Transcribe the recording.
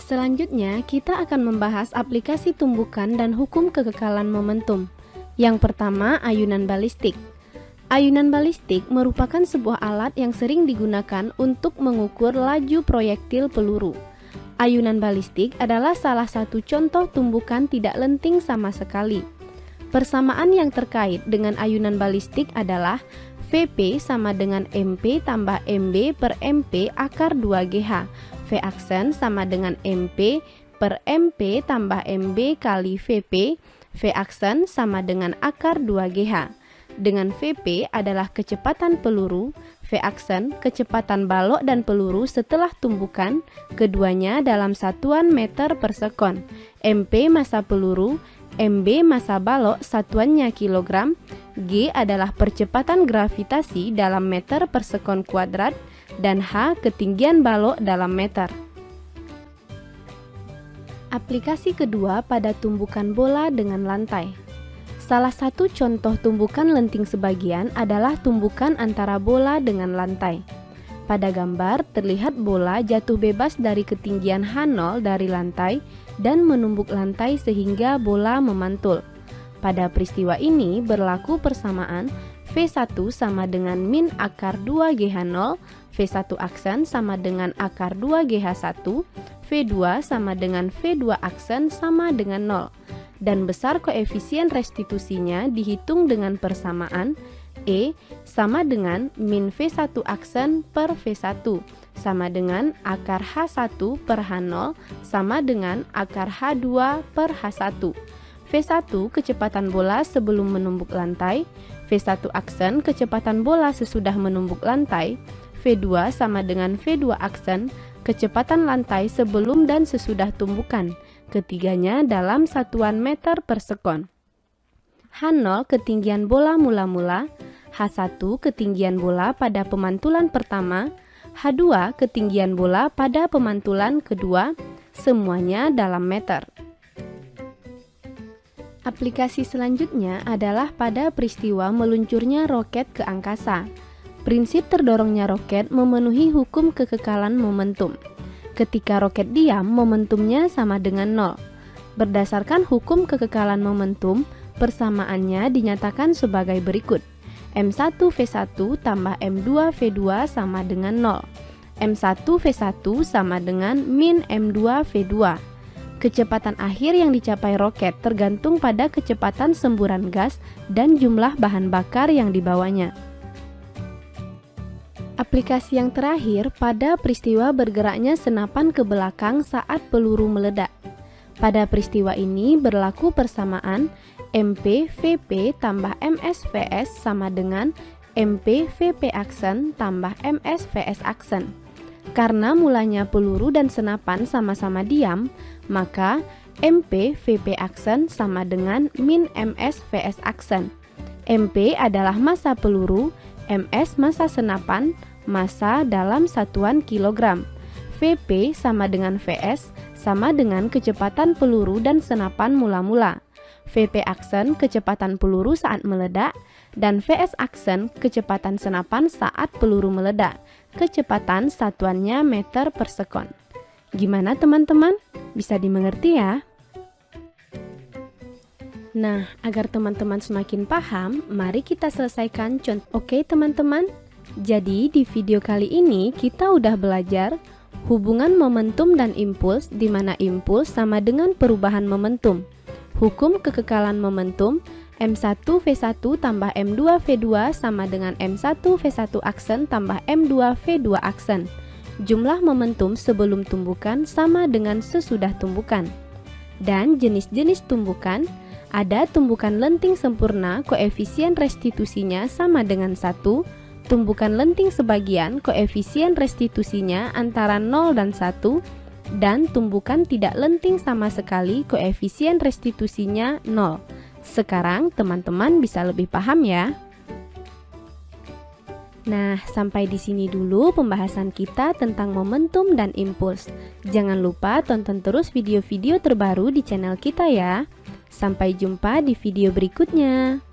Selanjutnya, kita akan membahas aplikasi tumbukan dan hukum kekekalan momentum. Yang pertama, ayunan balistik. Ayunan balistik merupakan sebuah alat yang sering digunakan untuk mengukur laju proyektil peluru. Ayunan balistik adalah salah satu contoh tumbukan tidak lenting sama sekali. Persamaan yang terkait dengan ayunan balistik adalah Vp sama dengan MP tambah MB per MP akar 2GH. V aksen sama dengan MP per MP tambah MB kali Vp. V aksen sama dengan akar 2GH. Dengan Vp adalah kecepatan peluru, V aksen kecepatan balok dan peluru setelah tumbukan, keduanya dalam satuan meter per sekon. MP massa peluru, MB massa balok satuannya kilogram, G adalah percepatan gravitasi dalam meter per sekon kuadrat, dan H ketinggian balok dalam meter. Aplikasi kedua pada tumbukan bola dengan lantai. Salah satu contoh tumbukan lenting sebagian adalah tumbukan antara bola dengan lantai. Pada gambar terlihat bola jatuh bebas dari ketinggian H0 dari lantai dan menumbuk lantai sehingga bola memantul. Pada peristiwa ini berlaku persamaan V1 sama dengan min akar 2GH0, V1 aksen sama dengan akar 2GH1, V2 sama dengan V2 aksen sama dengan 0. Dan besar koefisien restitusinya dihitung dengan persamaan E sama dengan min V1 aksen per V1 sama dengan akar H1 per H0 sama dengan akar H2 per H1. V1 kecepatan bola sebelum menumbuk lantai, V1 aksen kecepatan bola sesudah menumbuk lantai, V2 sama dengan V2 aksen kecepatan lantai sebelum dan sesudah tumbukan. Ketiganya dalam satuan meter per sekon. H0 ketinggian bola mula-mula, H1 ketinggian bola pada pemantulan pertama, H2 ketinggian bola pada pemantulan kedua, semuanya dalam meter. Aplikasi selanjutnya adalah pada peristiwa meluncurnya roket ke angkasa. Prinsip terdorongnya roket memenuhi hukum kekekalan momentum. Ketika roket diam, momentumnya sama dengan 0. Berdasarkan hukum kekekalan momentum, persamaannya dinyatakan sebagai berikut. M1V1 tambah M2V2 sama dengan 0. M1V1 sama dengan min M2V2. Kecepatan akhir yang dicapai roket tergantung pada kecepatan semburan gas dan jumlah bahan bakar yang dibawanya. Aplikasi yang terakhir pada peristiwa bergeraknya senapan ke belakang saat peluru meledak. Pada peristiwa ini berlaku persamaan MP Vp tambah Ms Vs sama dengan MP Vp aksen tambah Ms Vs aksen. Karena mulanya peluru dan senapan sama-sama diam, maka MP Vp aksen sama dengan min Ms Vs aksen. MP adalah massa peluru, Ms massa senapan, massa dalam satuan kilogram. Vp sama dengan Vs sama dengan kecepatan peluru dan senapan mula-mula. Vp aksen kecepatan peluru saat meledak dan Vs aksen kecepatan senapan saat peluru meledak. Kecepatan satuannya meter per sekon. Gimana teman-teman? Bisa dimengerti ya? Nah, agar teman-teman semakin paham, mari kita selesaikan contoh. Oke teman-teman, jadi di video kali ini kita udah belajar hubungan momentum dan impuls, di mana impuls sama dengan perubahan momentum. Hukum kekekalan momentum, M1V1 tambah M2V2 sama dengan M1V1 aksen tambah M2V2 aksen. Jumlah momentum sebelum tumbukan sama dengan sesudah tumbukan. Dan jenis-jenis tumbukan, ada tumbukan lenting sempurna, koefisien restitusinya sama dengan 1, tumbukan lenting sebagian, koefisien restitusinya antara 0 dan 1, dan tumbukan tidak lenting sama sekali, koefisien restitusinya 0. Sekarang teman-teman bisa lebih paham ya. Nah, sampai di sini dulu pembahasan kita tentang momentum dan impuls. Jangan lupa tonton terus video-video terbaru di channel kita ya. Sampai jumpa di video berikutnya.